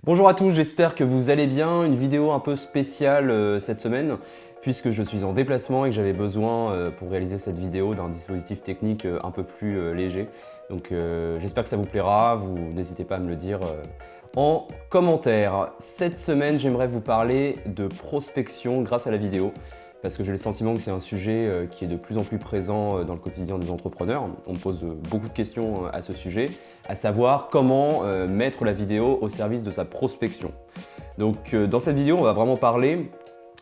Bonjour à tous, j'espère que vous allez bien. Une vidéo un peu spéciale cette semaine puisque je suis en déplacement et que j'avais besoin pour réaliser cette vidéo d'un dispositif technique un peu plus léger. Donc j'espère que ça vous plaira, vous n'hésitez pas à me le dire en commentaire. Cette semaine, j'aimerais vous parler de prospection grâce à la vidéo parce que j'ai le sentiment que c'est un sujet qui est de plus en plus présent dans le quotidien des entrepreneurs. On me pose beaucoup de questions à ce sujet, à savoir comment mettre la vidéo au service de sa prospection. Donc dans cette vidéo, on va vraiment parler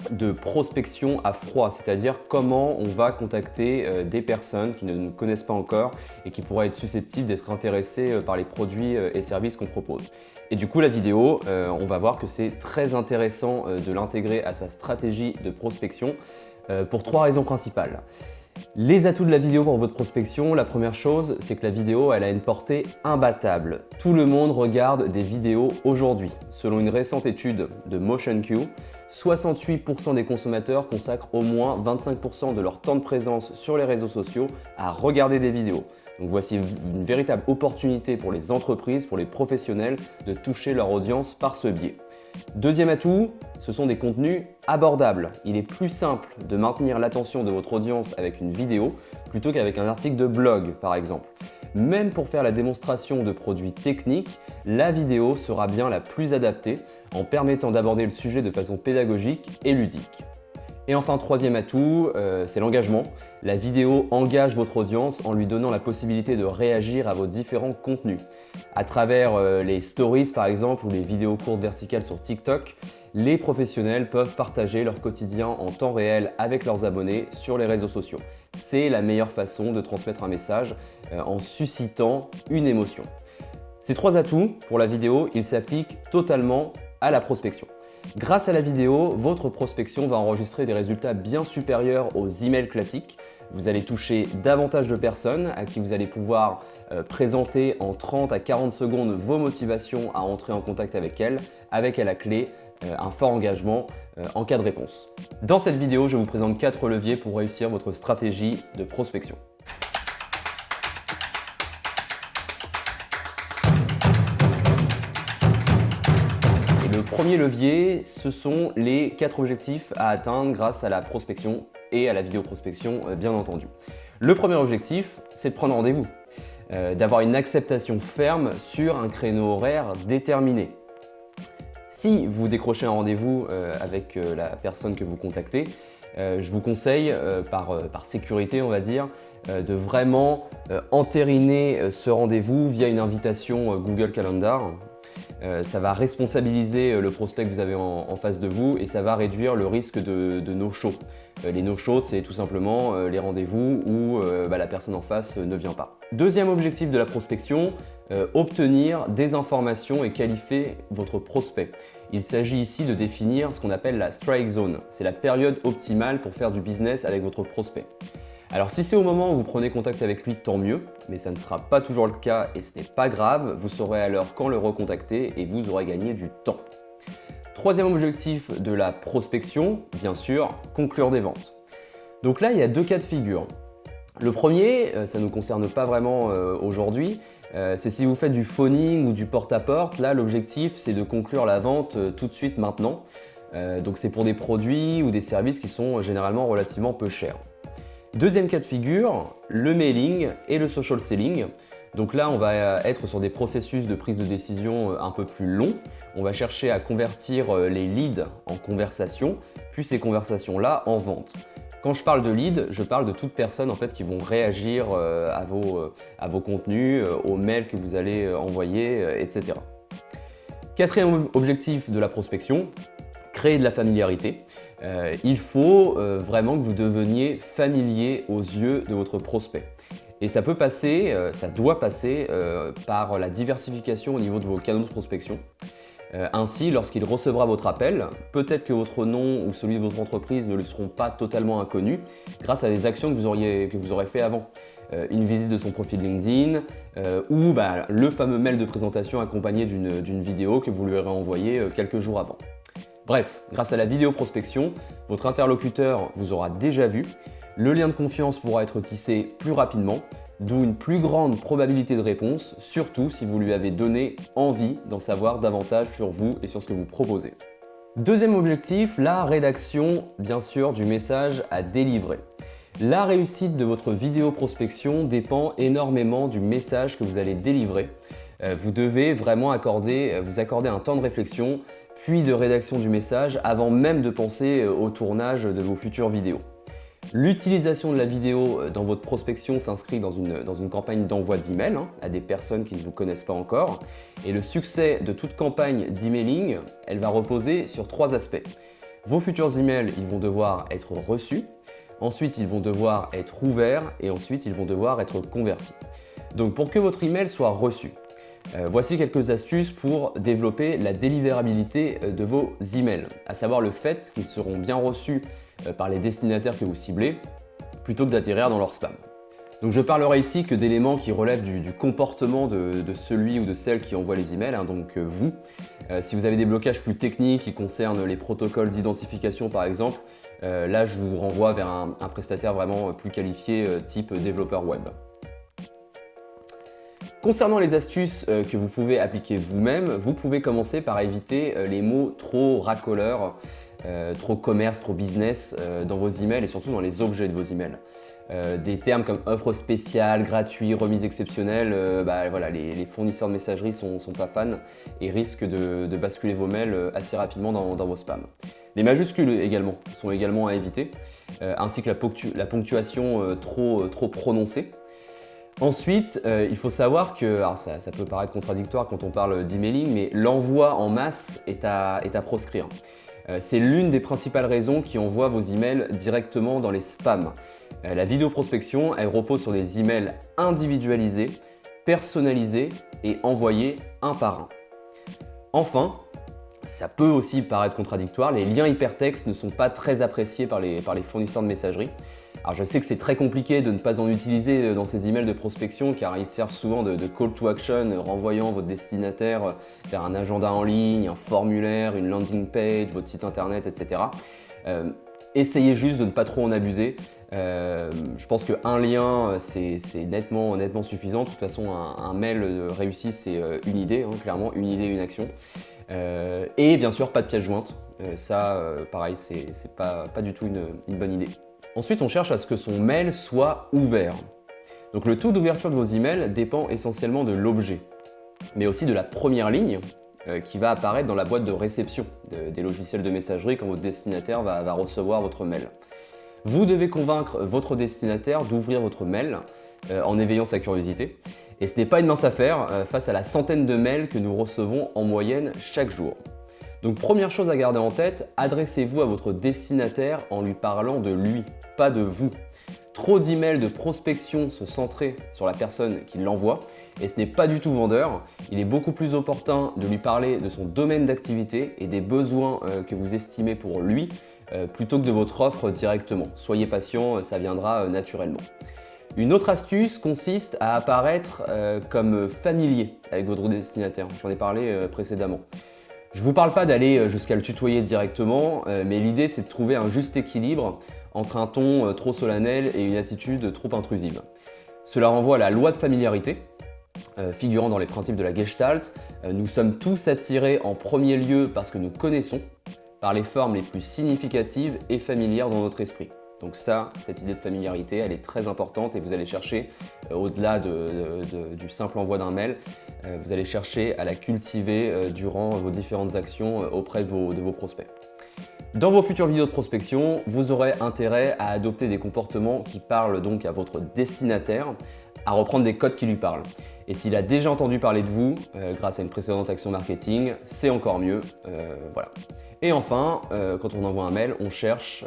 de prospection à froid, c'est-à-dire comment on va contacter des personnes qui ne nous connaissent pas encore et qui pourraient être susceptibles d'être intéressées par les produits et services qu'on propose. Et du coup, la vidéo, on va voir que c'est très intéressant de l'intégrer à sa stratégie de prospection pour trois raisons principales. Les atouts de la vidéo pour votre prospection, la première chose, c'est que la vidéo, elle a une portée imbattable. Tout le monde regarde des vidéos aujourd'hui. Selon une récente étude de MotionQ, 68% des consommateurs consacrent au moins 25% de leur temps de présence sur les réseaux sociaux à regarder des vidéos. Donc voici une véritable opportunité pour les entreprises, pour les professionnels, de toucher leur audience par ce biais. Deuxième atout, ce sont des contenus abordables. Il est plus simple de maintenir l'attention de votre audience avec une vidéo plutôt qu'avec un article de blog par exemple. Même pour faire la démonstration de produits techniques, la vidéo sera bien la plus adaptée en permettant d'aborder le sujet de façon pédagogique et ludique. Et enfin, troisième atout, c'est l'engagement. La vidéo engage votre audience en lui donnant la possibilité de réagir à vos différents contenus. À travers les stories par exemple ou les vidéos courtes verticales sur TikTok, les professionnels peuvent partager leur quotidien en temps réel avec leurs abonnés sur les réseaux sociaux. C'est la meilleure façon de transmettre un message en suscitant une émotion. Ces trois atouts pour la vidéo, ils s'appliquent totalement à la prospection. Grâce à la vidéo, votre prospection va enregistrer des résultats bien supérieurs aux emails classiques. Vous allez toucher davantage de personnes à qui vous allez pouvoir présenter en 30 à 40 secondes vos motivations à entrer en contact avec elles, avec à la clé un fort engagement en cas de réponse. Dans cette vidéo, je vous présente 4 leviers pour réussir votre stratégie de prospection. Le premier levier, ce sont les 4 objectifs à atteindre grâce à la prospection et à la vidéo prospection bien entendu. Le premier objectif, c'est de prendre rendez-vous, d'avoir une acceptation ferme sur un créneau horaire déterminé. Si vous décrochez un rendez-vous avec la personne que vous contactez, je vous conseille, par sécurité on va dire, de vraiment entériner ce rendez-vous via une invitation Google Calendar. Ça va responsabiliser le prospect que vous avez en face de vous et ça va réduire le risque de no-show. Les no-show, c'est tout simplement les rendez-vous où la personne en face ne vient pas. Deuxième objectif de la prospection, obtenir des informations et qualifier votre prospect. Il s'agit ici de définir ce qu'on appelle la strike zone. C'est la période optimale pour faire du business avec votre prospect. Alors si c'est au moment où vous prenez contact avec lui, tant mieux, mais ça ne sera pas toujours le cas et ce n'est pas grave, vous saurez alors quand le recontacter et vous aurez gagné du temps. Troisième objectif de la prospection, bien sûr, conclure des ventes. Donc là, il y a deux cas de figure. Le premier, ça ne nous concerne pas vraiment aujourd'hui, c'est si vous faites du phoning ou du porte-à-porte, là l'objectif c'est de conclure la vente tout de suite maintenant. Donc c'est pour des produits ou des services qui sont généralement relativement peu chers. Deuxième cas de figure, le mailing et le social selling. Donc là, on va être sur des processus de prise de décision un peu plus longs. On va chercher à convertir les leads en conversations, puis ces conversations-là en vente. Quand je parle de lead, je parle de toutes personnes en fait, qui vont réagir à vos contenus, aux mails que vous allez envoyer, etc. Quatrième objectif de la prospection, créer de la familiarité. Il faut vraiment que vous deveniez familier aux yeux de votre prospect. Et ça peut passer, ça doit passer par la diversification au niveau de vos canaux de prospection. Ainsi, lorsqu'il recevra votre appel, peut-être que votre nom ou celui de votre entreprise ne lui seront pas totalement inconnus grâce à des actions que vous aurez fait avant. Une visite de son profil LinkedIn ou le fameux mail de présentation accompagné d'une vidéo que vous lui aurez envoyée quelques jours avant. Bref, grâce à la vidéo prospection, votre interlocuteur vous aura déjà vu, le lien de confiance pourra être tissé plus rapidement d'où une plus grande probabilité de réponse, surtout si vous lui avez donné envie d'en savoir davantage sur vous et sur ce que vous proposez. Deuxième objectif, la rédaction, bien sûr, du message à délivrer. La réussite de votre vidéo prospection dépend énormément du message que vous allez délivrer. Vous devez vraiment vous accorder un temps de réflexion, puis de rédaction du message avant même de penser au tournage de vos futures vidéos. L'utilisation de la vidéo dans votre prospection s'inscrit dans une campagne d'envoi d'email à des personnes qui ne vous connaissent pas encore. Et le succès de toute campagne d'emailing, elle va reposer sur 3 aspects. Vos futurs emails, ils vont devoir être reçus. Ensuite, ils vont devoir être ouverts. Et ensuite, ils vont devoir être convertis. Donc, pour que votre email soit reçu, voici quelques astuces pour développer la délivrabilité de vos emails, à savoir le fait qu'ils seront bien reçus par les destinataires que vous ciblez, plutôt que d'atterrir dans leur spam. Donc je parlerai ici que d'éléments qui relèvent du comportement de celui ou de celle qui envoie les emails, donc vous. Si vous avez des blocages plus techniques qui concernent les protocoles d'identification par exemple, là je vous renvoie vers un prestataire vraiment plus qualifié type développeur web. Concernant les astuces que vous pouvez appliquer vous-même, vous pouvez commencer par éviter les mots trop racoleurs, trop commerce, trop business dans vos emails et surtout dans les objets de vos emails. Des termes comme offre spéciale, gratuit, remise exceptionnelle, voilà, les fournisseurs de messagerie sont pas fans et risquent de basculer vos mails assez rapidement dans vos spams. Les majuscules également sont également à éviter, ainsi que la ponctuation trop prononcée. Ensuite, il faut savoir que, alors ça peut paraître contradictoire quand on parle d'emailing, mais l'envoi en masse est à proscrire. C'est l'une des principales raisons qui envoie vos emails directement dans les spams. La vidéo prospection, elle repose sur des emails individualisés, personnalisés et envoyés un par un. Enfin, ça peut aussi paraître contradictoire, les liens hypertextes ne sont pas très appréciés par les fournisseurs de messagerie. Alors je sais que c'est très compliqué de ne pas en utiliser dans ces emails de prospection car ils servent souvent de call to action renvoyant votre destinataire vers un agenda en ligne, un formulaire, une landing page, votre site internet, etc. Essayez juste de ne pas trop en abuser. Je pense qu'un lien c'est nettement suffisant. De toute façon un mail réussi c'est une idée, clairement, une idée, une action. Et bien sûr pas de pièce jointe. Pareil, c'est pas du tout une bonne idée. Ensuite, on cherche à ce que son mail soit ouvert. Donc le taux d'ouverture de vos emails dépend essentiellement de l'objet, mais aussi de la première ligne qui va apparaître dans la boîte de réception des logiciels de messagerie quand votre destinataire va recevoir votre mail. Vous devez convaincre votre destinataire d'ouvrir votre mail en éveillant sa curiosité. Et ce n'est pas une mince affaire face à la centaine de mails que nous recevons en moyenne chaque jour. Donc première chose à garder en tête, adressez-vous à votre destinataire en lui parlant de lui, pas de vous. Trop d'emails de prospection sont centrés sur la personne qui l'envoie et ce n'est pas du tout vendeur. Il est beaucoup plus opportun de lui parler de son domaine d'activité et des besoins que vous estimez pour lui plutôt que de votre offre directement. Soyez patient, ça viendra naturellement. Une autre astuce consiste à apparaître comme familier avec votre destinataire. J'en ai parlé précédemment. Je ne vous parle pas d'aller jusqu'à le tutoyer directement, mais l'idée c'est de trouver un juste équilibre entre un ton trop solennel et une attitude trop intrusive. Cela renvoie à la loi de familiarité, figurant dans les principes de la Gestalt. Nous sommes tous attirés en premier lieu parce que nous connaissons, par les formes les plus significatives et familières dans notre esprit. Donc cette idée de familiarité, elle est très importante et vous allez chercher, au-delà du simple envoi d'un mail, vous allez chercher à la cultiver durant vos différentes actions auprès de vos prospects. Dans vos futures vidéos de prospection, vous aurez intérêt à adopter des comportements qui parlent donc à votre destinataire, à reprendre des codes qui lui parlent. Et s'il a déjà entendu parler de vous grâce à une précédente action marketing, c'est encore mieux. Voilà. Et enfin, quand on envoie un mail, on cherche,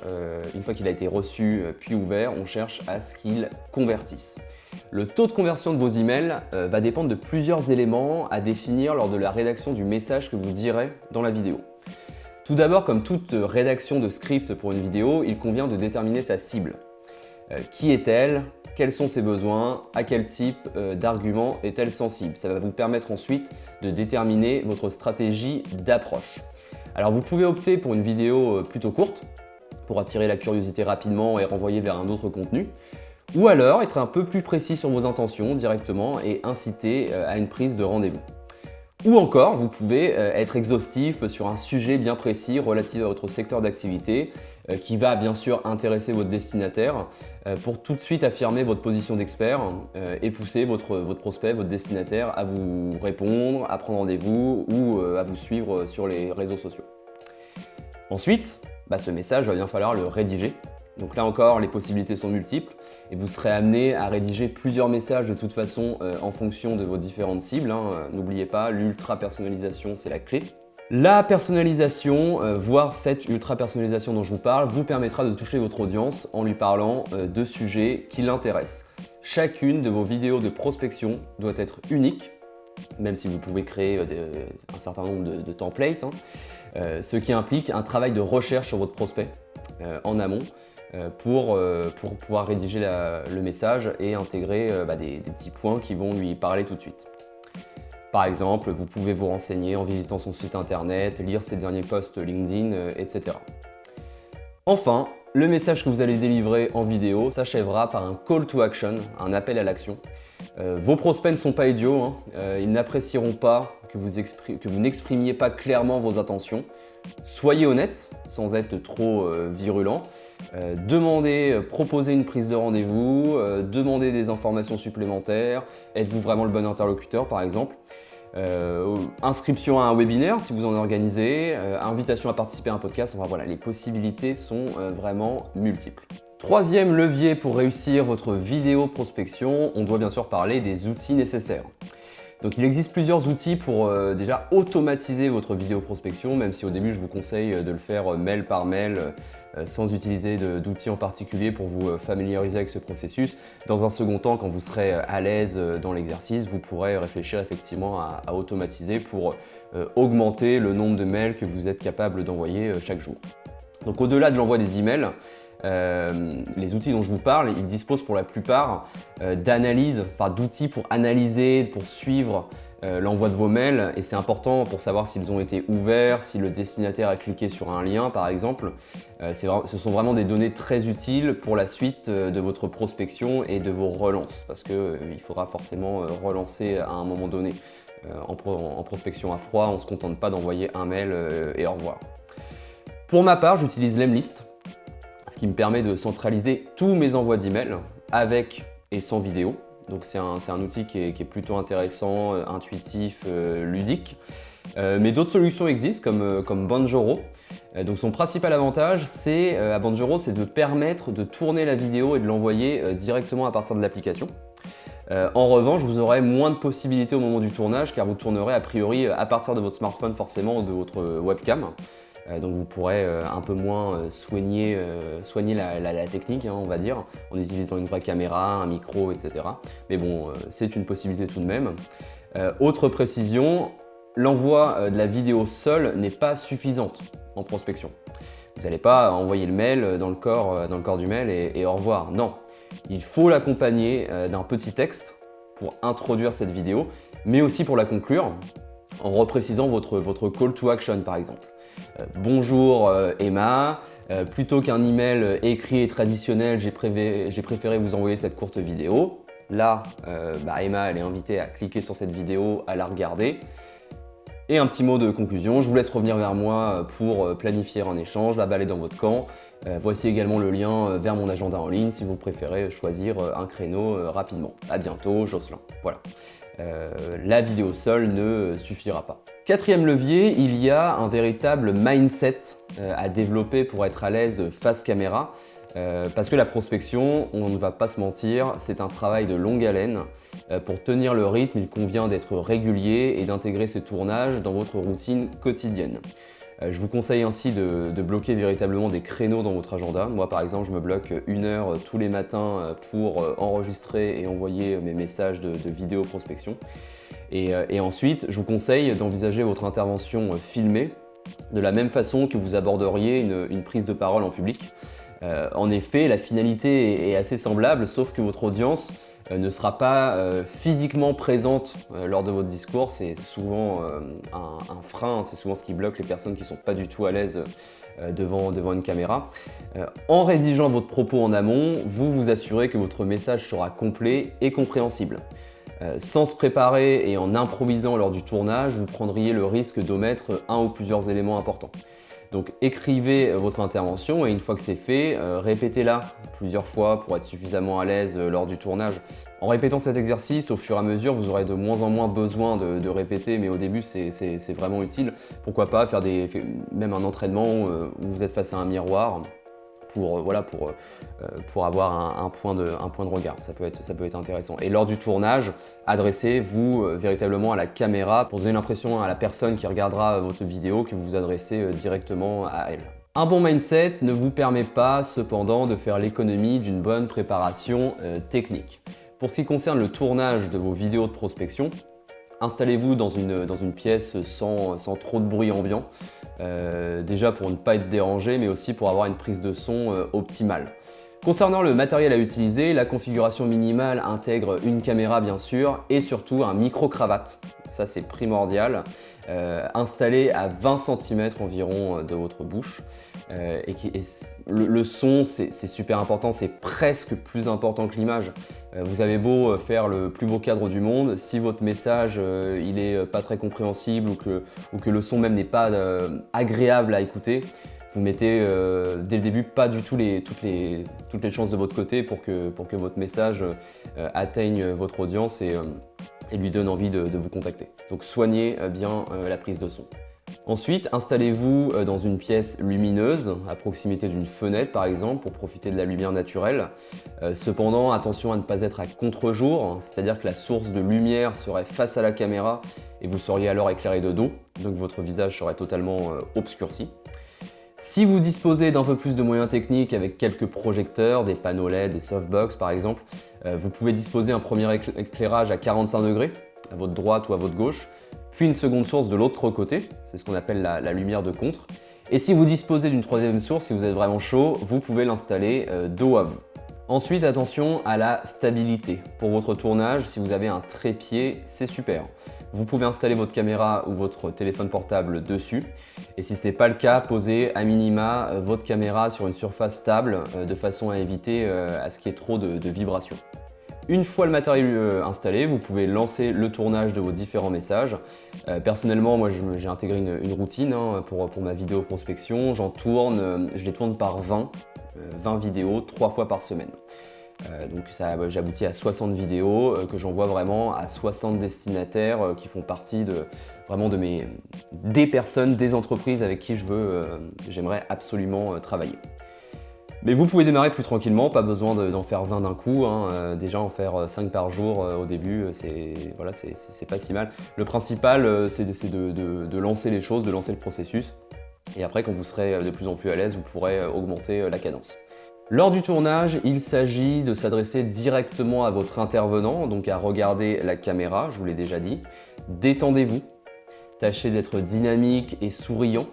une fois qu'il a été reçu puis ouvert, on cherche à ce qu'il convertisse. Le taux de conversion de vos emails va dépendre de plusieurs éléments à définir lors de la rédaction du message que vous direz dans la vidéo. Tout d'abord, comme toute rédaction de script pour une vidéo, il convient de déterminer sa cible. Qui est-elle? Quels sont ses besoins? À quel type d'argument est-elle sensible? Ça va vous permettre ensuite de déterminer votre stratégie d'approche. Alors vous pouvez opter pour une vidéo plutôt courte pour attirer la curiosité rapidement et renvoyer vers un autre contenu. Ou alors être un peu plus précis sur vos intentions directement et inciter à une prise de rendez-vous. Ou encore, vous pouvez être exhaustif sur un sujet bien précis relatif à votre secteur d'activité qui va bien sûr intéresser votre destinataire pour tout de suite affirmer votre position d'expert et pousser votre prospect, votre destinataire à vous répondre, à prendre rendez-vous ou à vous suivre sur les réseaux sociaux. Ensuite, ce message, il va bien falloir le rédiger. Donc là encore, les possibilités sont multiples et vous serez amené à rédiger plusieurs messages de toute façon en fonction de vos différentes cibles. N'oubliez pas, l'ultra personnalisation, c'est la clé. La personnalisation, voire cette ultra personnalisation dont je vous parle, vous permettra de toucher votre audience en lui parlant de sujets qui l'intéressent. Chacune de vos vidéos de prospection doit être unique, même si vous pouvez créer un certain nombre de templates, ce qui implique un travail de recherche sur votre prospect en amont pour pouvoir rédiger le message et intégrer des petits points qui vont lui parler tout de suite. Par exemple, vous pouvez vous renseigner en visitant son site internet, lire ses derniers posts LinkedIn, etc. Enfin, le message que vous allez délivrer en vidéo s'achèvera par un call to action, un appel à l'action. Vos prospects ne sont pas idiots, ils n'apprécieront pas que vous n'exprimiez pas clairement vos intentions. Soyez honnête, sans être trop virulent. Proposez une prise de rendez-vous, demandez des informations supplémentaires. Êtes-vous vraiment le bon interlocuteur par exemple? Inscription à un webinaire si vous en organisez, invitation à participer à un podcast, enfin voilà, les possibilités sont vraiment multiples. Troisième levier pour réussir votre vidéo prospection, on doit bien sûr parler des outils nécessaires. Donc il existe plusieurs outils pour déjà automatiser votre vidéo prospection, même si au début je vous conseille de le faire mail par mail sans utiliser d'outils en particulier pour vous familiariser avec ce processus. Dans un second temps, quand vous serez à l'aise dans l'exercice, vous pourrez réfléchir effectivement à automatiser pour augmenter le nombre de mails que vous êtes capable d'envoyer chaque jour. Donc au-delà de l'envoi des emails, les outils dont je vous parle, ils disposent pour la plupart d'outils pour analyser, pour suivre l'envoi de vos mails, et c'est important pour savoir s'ils ont été ouverts, si le destinataire a cliqué sur un lien par exemple. Ce sont vraiment des données très utiles pour la suite de votre prospection et de vos relances, parce qu'il faudra forcément relancer à un moment donné. En prospection à froid, on ne se contente pas d'envoyer un mail et au revoir. Pour ma part, j'utilise Lemlist, ce qui me permet de centraliser tous mes envois d'email avec et sans vidéo. Donc c'est un outil qui est plutôt intéressant, intuitif, ludique. Mais d'autres solutions existent comme Banjoro. Donc son principal avantage à Banjoro, c'est de permettre de tourner la vidéo et de l'envoyer directement à partir de l'application. En revanche, vous aurez moins de possibilités au moment du tournage car vous tournerez a priori à partir de votre smartphone forcément ou de votre webcam. Donc vous pourrez un peu moins soigner la technique, on va dire, en utilisant une vraie caméra, un micro, etc. Mais bon, c'est une possibilité tout de même. Autre précision, l'envoi de la vidéo seule n'est pas suffisante en prospection. Vous n'allez pas envoyer le mail dans le corps du mail et au revoir. Non, il faut l'accompagner d'un petit texte pour introduire cette vidéo, mais aussi pour la conclure en reprécisant votre call to action par exemple. Bonjour Emma, plutôt qu'un email écrit et traditionnel, j'ai préféré vous envoyer cette courte vidéo. Là, Emma elle est invitée à cliquer sur cette vidéo, à la regarder. Et un petit mot de conclusion, je vous laisse revenir vers moi pour planifier un échange, la balle est dans votre camp. Voici également le lien vers mon agenda en ligne si vous préférez choisir un créneau rapidement. À bientôt, Jocelyn. Voilà. La vidéo seule ne suffira pas. Quatrième levier, il y a un véritable mindset à développer pour être à l'aise face caméra. Parce que la prospection, on ne va pas se mentir, c'est un travail de longue haleine. Pour tenir le rythme, il convient d'être régulier et d'intégrer ce tournage dans votre routine quotidienne. Je vous conseille ainsi de bloquer véritablement des créneaux dans votre agenda. Moi par exemple, je me bloque 1 heure tous les matins pour enregistrer et envoyer mes messages de vidéo prospection. Et ensuite, je vous conseille d'envisager votre intervention filmée de la même façon que vous aborderiez une prise de parole en public. En effet, la finalité est assez semblable, sauf que votre audience ne sera pas physiquement présente lors de votre discours. C'est souvent un frein, c'est souvent ce qui bloque les personnes qui ne sont pas du tout à l'aise devant une caméra. En rédigeant votre propos en amont, vous vous assurez que votre message sera complet et compréhensible. Sans se préparer et en improvisant lors du tournage, vous prendriez le risque d'omettre un ou plusieurs éléments importants. Donc écrivez votre intervention et une fois que c'est fait, répétez-la plusieurs fois pour être suffisamment à l'aise lors du tournage. En répétant cet exercice, au fur et à mesure, vous aurez de moins en moins besoin de répéter, mais au début c'est vraiment utile. Pourquoi pas faire même un entraînement où vous êtes face à un miroir pour avoir un point de regard. Ça peut être intéressant. Et lors du tournage, adressez-vous véritablement à la caméra pour donner l'impression à la personne qui regardera votre vidéo que vous vous adressez directement à elle. Un bon mindset ne vous permet pas cependant de faire l'économie d'une bonne préparation technique. Pour ce qui concerne le tournage de vos vidéos de prospection, installez-vous dans une pièce sans trop de bruit ambiant, déjà pour ne pas être dérangé, mais aussi pour avoir une prise de son optimale. Concernant le matériel à utiliser, la configuration minimale intègre une caméra bien sûr et surtout un micro-cravate. Ça c'est primordial, installé à 20 cm environ de votre bouche. Le son c'est super important, c'est presque plus important que l'image. Vous avez beau faire le plus beau cadre du monde, si votre message il est pas très compréhensible ou que le son même n'est pas agréable à écouter, vous mettez dès le début pas du tout toutes les chances de votre côté pour que votre message atteigne votre audience et lui donne envie de vous contacter. Donc soignez bien la prise de son. Ensuite, installez-vous dans une pièce lumineuse, à proximité d'une fenêtre par exemple, pour profiter de la lumière naturelle. Cependant, attention à ne pas être à contre-jour, c'est-à-dire que la source de lumière serait face à la caméra et vous seriez alors éclairé de dos, donc votre visage serait totalement obscurci. Si vous disposez d'un peu plus de moyens techniques avec quelques projecteurs, des panneaux LED, des softbox par exemple, vous pouvez disposer un premier éclairage à 45 degrés, à votre droite ou à votre gauche, puis une seconde source de l'autre côté, c'est ce qu'on appelle la lumière de contre. Et si vous disposez d'une troisième source, si vous êtes vraiment chaud, vous pouvez l'installer dos à vous. Ensuite, attention à la stabilité. Pour votre tournage, si vous avez un trépied, c'est super. Vous pouvez installer votre caméra ou votre téléphone portable dessus. Et si ce n'est pas le cas, posez à minima votre caméra sur une surface stable de façon à éviter à ce qu'il y ait trop de vibrations. Une fois le matériel installé, vous pouvez lancer le tournage de vos différents messages. Personnellement, moi j'ai intégré une routine pour ma vidéo prospection. Je les tourne par 20 vidéos 3 fois par semaine. Donc j'aboutis à 60 vidéos que j'envoie vraiment à 60 destinataires qui font partie des personnes, des entreprises avec qui j'aimerais absolument travailler. Mais vous pouvez démarrer plus tranquillement, pas besoin d'en faire 20 d'un coup, déjà en faire 5 par jour au début, c'est pas si mal. Le principal c'est de lancer les choses, de lancer le processus, et après quand vous serez de plus en plus à l'aise, vous pourrez augmenter la cadence. Lors du tournage, il s'agit de s'adresser directement à votre intervenant, donc à regarder la caméra, je vous l'ai déjà dit. Détendez-vous, tâchez d'être dynamique et souriant.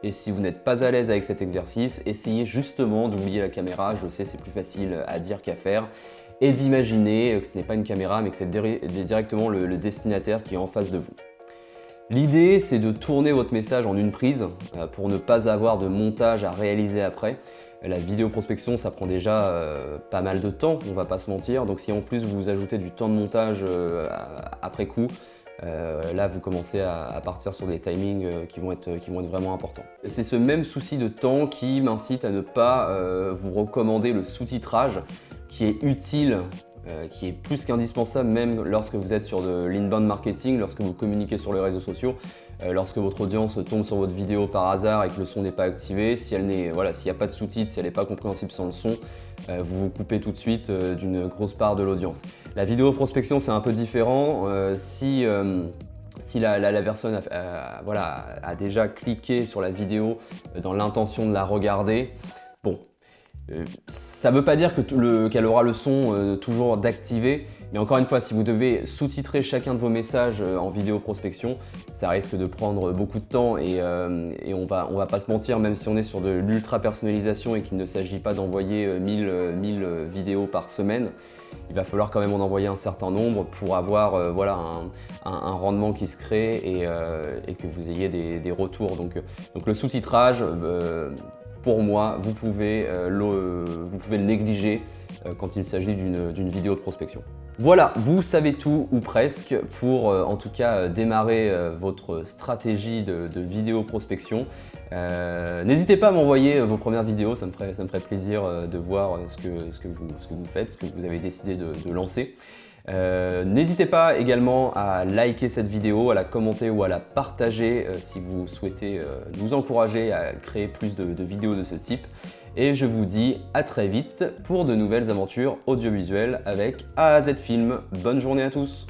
Et si vous n'êtes pas à l'aise avec cet exercice, essayez justement d'oublier la caméra, je sais c'est plus facile à dire qu'à faire, et d'imaginer que ce n'est pas une caméra mais que c'est directement le destinataire qui est en face de vous. L'idée c'est de tourner votre message en une prise pour ne pas avoir de montage à réaliser après. La vidéo prospection ça prend déjà pas mal de temps, on va pas se mentir, donc si en plus vous ajoutez du temps de montage après coup, là vous commencez à partir sur des timings qui vont être vraiment importants. C'est ce même souci de temps qui m'incite à ne pas vous recommander le sous-titrage qui est utile, qui est plus qu'indispensable même lorsque vous êtes sur de l'inbound marketing, lorsque vous communiquez sur les réseaux sociaux, lorsque votre audience tombe sur votre vidéo par hasard et que le son n'est pas activé, s'il n'y a pas de sous-titres, si elle n'est pas compréhensible sans le son, vous vous coupez tout de suite d'une grosse part de l'audience. La vidéo prospection c'est un peu différent, si la personne a déjà cliqué sur la vidéo dans l'intention de la regarder, bon, ça ne veut pas dire qu'elle aura le son toujours d'activer, Mais encore une fois, si vous devez sous-titrer chacun de vos messages en vidéo prospection, ça risque de prendre beaucoup de temps et on va pas se mentir, même si on est sur de l'ultra personnalisation et qu'il ne s'agit pas d'envoyer 1000 vidéos par semaine, il va falloir quand même en envoyer un certain nombre pour avoir voilà, un rendement qui se crée et que vous ayez des retours. Donc le sous-titrage, pour moi, vous pouvez le négliger quand il s'agit d'une vidéo de prospection. Voilà, vous savez tout ou presque pour en tout cas démarrer votre stratégie de vidéo prospection. N'hésitez pas à m'envoyer vos premières vidéos, ça me ferait plaisir de voir ce que vous faites, ce que vous avez décidé de lancer. N'hésitez pas également à liker cette vidéo, à la commenter ou à la partager si vous souhaitez nous encourager à créer plus de vidéos de ce type. Et je vous dis à très vite pour de nouvelles aventures audiovisuelles avec A à Z Film. Bonne journée à tous!